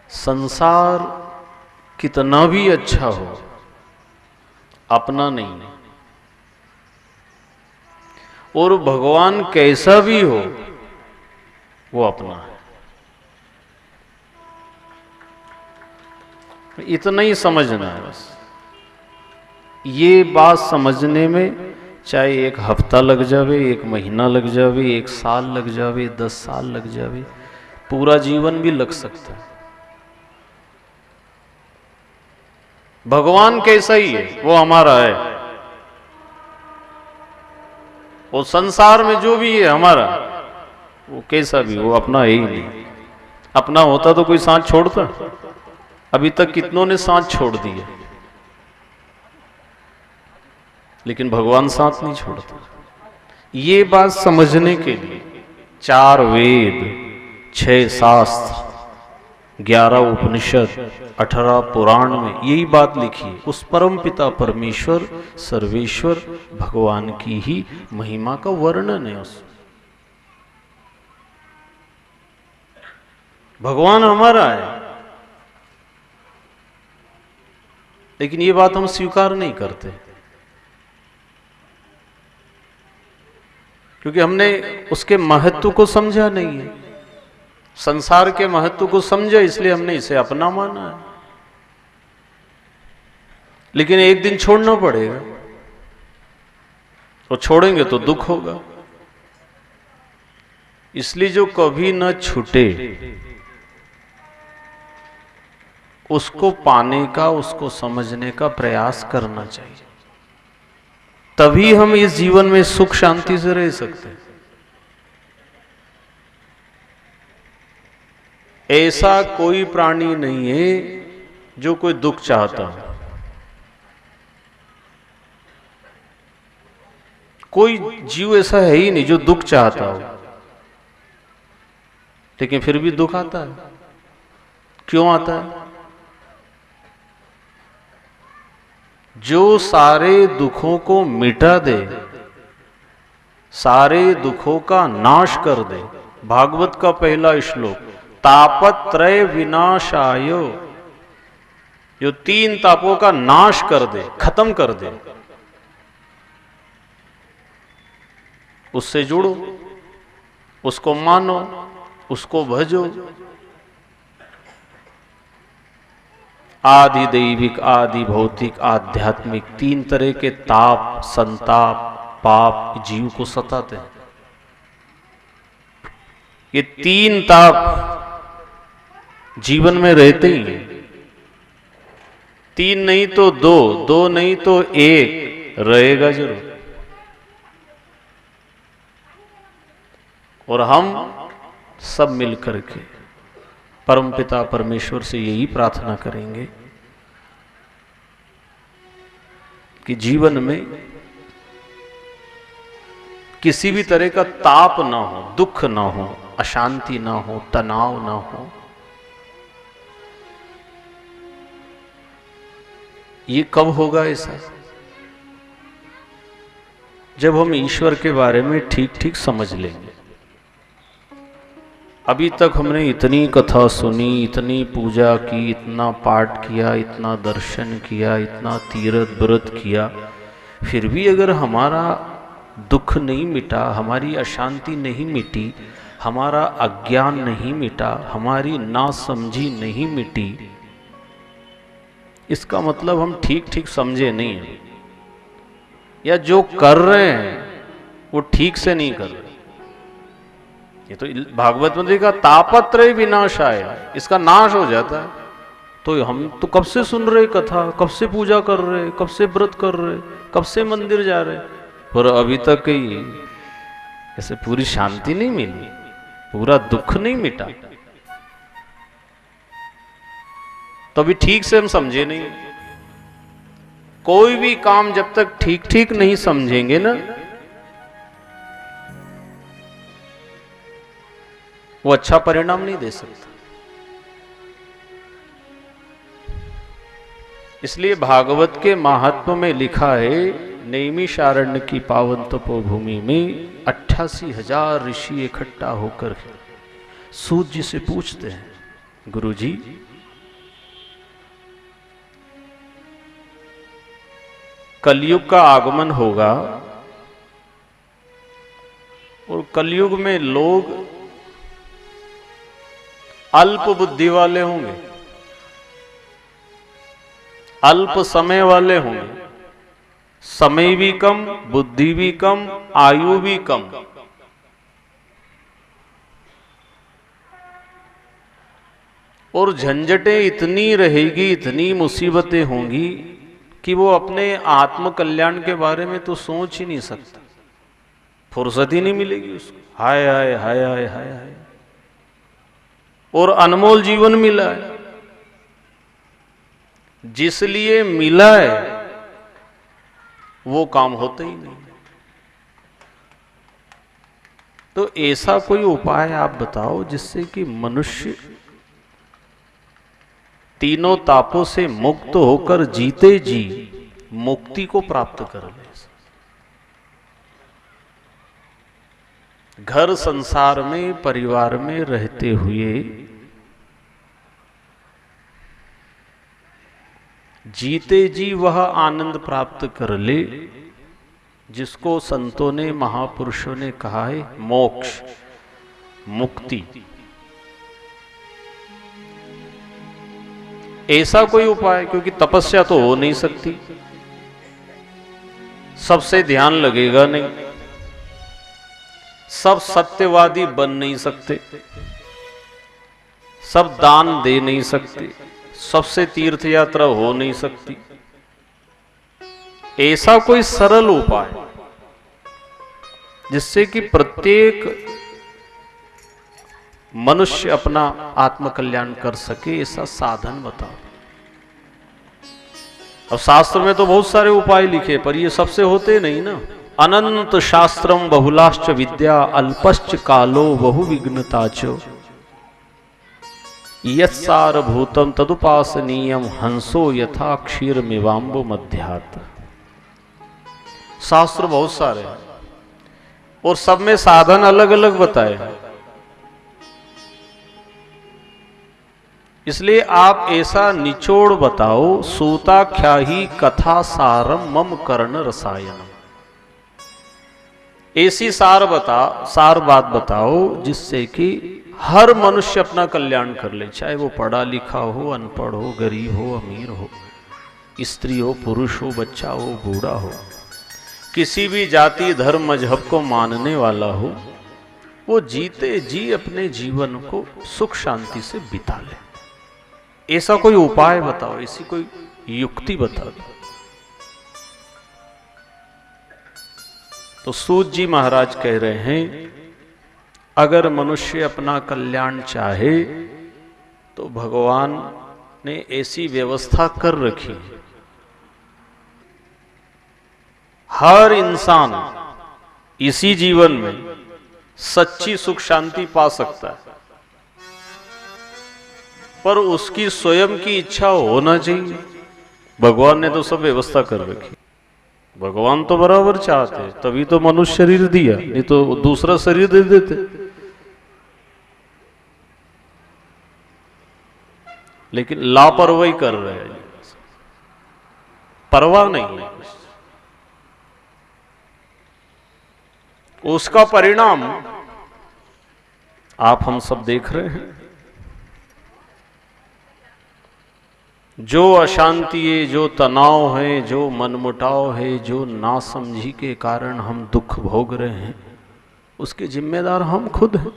संसार कितना भी अच्छा हो, अपना नहीं। और भगवान कैसा भी हो, वो अपना है। इतना ही समझना है बस। ये बात समझने में चाहे 1 हफ्ता लग जावे, 1 महीना लग जावे, 1 साल लग जावे, 10 साल लग जावे, पूरा जीवन भी लग सकता है। भगवान कैसा ही है वो हमारा है। वो संसार में जो भी है हमारा, वो कैसा भी, वो अपना है ही नहीं। अपना होता तो कोई साथ छोड़ता? अभी तक कितनों ने साथ छोड़ दिए, लेकिन भगवान साथ नहीं छोड़ता। ये बात समझने के लिए 4 वेद, 6 शास्त्र, 11 उपनिषद, 18 पुराण में यही बात लिखी है। उस परम पिता परमेश्वर सर्वेश्वर भगवान की ही महिमा का वर्णन है। उस भगवान हमारा है, लेकिन ये बात हम स्वीकार नहीं करते, क्योंकि हमने उसके महत्व को समझा नहीं है। संसार के महत्व को समझा, इसलिए हमने इसे अपना माना है। लेकिन एक दिन छोड़ना पड़ेगा, और छोड़ेंगे तो दुख होगा। इसलिए जो कभी न छूटे, उसको पाने का, उसको समझने का प्रयास करना चाहिए। तभी हम इस जीवन में सुख शांति से रह सकते हैं। ऐसा कोई प्राणी नहीं है जो कोई दुख चाहता हो। कोई जीव ऐसा है ही नहीं जो दुख चाहता हो, लेकिन फिर भी दुख आता है। क्यों आता है? जो सारे दुखों को मिटा दे, सारे दुखों का नाश कर दे। भागवत का पहला श्लोक, तापत्रय विनाशाय, जो 3 तापों का नाश कर दे, खत्म कर दे, उससे जुड़ो, उसको मानो, उसको भजो। आदि दैविक, आदि भौतिक, आध्यात्मिक, 3 तरह के ताप, संताप, पाप जीव को सताते हैं। ये 3 ताप जीवन में रहते ही हैं। 3 नहीं तो 2, 2 नहीं तो 1 रहेगा जरूर। और हम सब मिलकर के परमपिता परमेश्वर से यही प्रार्थना करेंगे कि जीवन में किसी भी तरह का ताप ना हो, दुख ना हो, अशांति ना हो, तनाव ना हो। ये कब होगा ऐसा? जब हम ईश्वर के बारे में ठीक ठीक समझ लेंगे। अभी तक हमने इतनी कथा सुनी, इतनी पूजा की, इतना पाठ किया, इतना दर्शन किया, इतना तीर्थ व्रत किया, फिर भी अगर हमारा दुख नहीं मिटा, हमारी अशांति नहीं मिटी, हमारा अज्ञान नहीं मिटा, हमारी नासमझी नहीं मिटी, इसका मतलब हम ठीक ठीक समझे नहीं हैं, या जो कर रहे हैं वो ठीक से नहीं कर रहे। ये तो भागवत में देखा, तापत्रय विनाशाय, इसका नाश हो जाता है। तो हम तो कब से सुन रहे कथा, कब से पूजा कर रहे, कब से व्रत कर रहे, कब से मंदिर जा रहे, पर अभी तक कहीं ऐसे पूरी शांति नहीं मिली, पूरा दुख नहीं मिटा। तो अभी ठीक से हम समझे नहीं। कोई भी काम जब तक ठीक ठीक नहीं समझेंगे ना, वो अच्छा परिणाम नहीं दे सकता। इसलिए भागवत के महात्म्य में लिखा है, नैमिषारण्य की पावन तपोभूमि में 88,000 ऋषि इकट्ठा होकर सूत जी से पूछते हैं, गुरुजी कलयुग का आगमन होगा और कलयुग में लोग अल्प बुद्धि वाले होंगे, अल्प समय वाले होंगे, समय भी कम, बुद्धि भी कम, आयु भी कम। और झंझटें इतनी रहेगी, इतनी मुसीबतें होंगी कि वो अपने आत्म कल्याण के बारे में तो सोच ही नहीं सकता, फुर्सत ही नहीं मिलेगी उसको। हाय हाय हाय हाय हाय हाय। और अनमोल जीवन मिला है, जिस लिए मिला है वो काम होता ही नहीं। तो ऐसा कोई उपाय आप बताओ जिससे कि मनुष्य तीनों तापों से मुक्त होकर जीते जी मुक्ति को प्राप्त कर ले। घर संसार में, परिवार में रहते हुए जीते जी वह आनंद प्राप्त कर ले जिसको संतों ने, महापुरुषों ने कहा है मोक्ष, मुक्ति। ऐसा कोई उपाय, क्योंकि तपस्या तो हो नहीं सकती, सबसे ध्यान लगेगा नहीं, सब सत्यवादी बन नहीं सकते, सब दान दे नहीं सकते, सबसे तीर्थ यात्रा हो नहीं सकती। ऐसा कोई सरल उपाय जिससे कि प्रत्येक मनुष्य अपना आत्मकल्याण कर सके, ऐसा साधन बताओ। अब शास्त्र में तो बहुत सारे उपाय लिखे, पर ये सबसे होते नहीं ना। अनंत शास्त्रम बहुलाश्च विद्या अल्पश्च कालो बहु विघ्नताचो यत्सारभूतम तदुपासनीयम हंसो यथा क्षीर मिवाम्बो मध्यात्। शास्त्र बहुत सारे हैं और सब में साधन अलग अलग बताए हैं। इसलिए आप ऐसा निचोड़ बताओ, सूताख्याही कथा सारम मम कर्ण रसायनम। ऐसी सार बात बताओ जिससे कि हर मनुष्य अपना कल्याण कर ले, चाहे वो पढ़ा लिखा हो, अनपढ़ हो, गरीब हो, अमीर हो, स्त्री हो, पुरुष हो, बच्चा हो, बूढ़ा हो, किसी भी जाति धर्म मजहब को मानने वाला हो, वो जीते जी अपने जीवन को सुख शांति से बिता ले। ऐसा कोई उपाय बताओ, ऐसी कोई युक्ति बता दो। तो सूत जी महाराज कह रहे हैं, अगर मनुष्य अपना कल्याण चाहे तो भगवान ने ऐसी व्यवस्था कर रखी, हर इंसान इसी जीवन में सच्ची सुख शांति पा सकता है, पर उसकी स्वयं की इच्छा होना चाहिए। भगवान ने तो सब व्यवस्था कर रखी, भगवान तो बराबर चाहते, तभी तो मनुष्य शरीर दिया, नहीं तो दूसरा शरीर दे देते। लेकिन लापरवाही कर रहे हैं, परवाह नहीं है। उसका परिणाम आप हम सब देख रहे हैं। जो अशांति है, जो तनाव है, जो मनमुटाव है, जो नासमझी के कारण हम दुख भोग रहे हैं, उसके जिम्मेदार हम खुद हैं।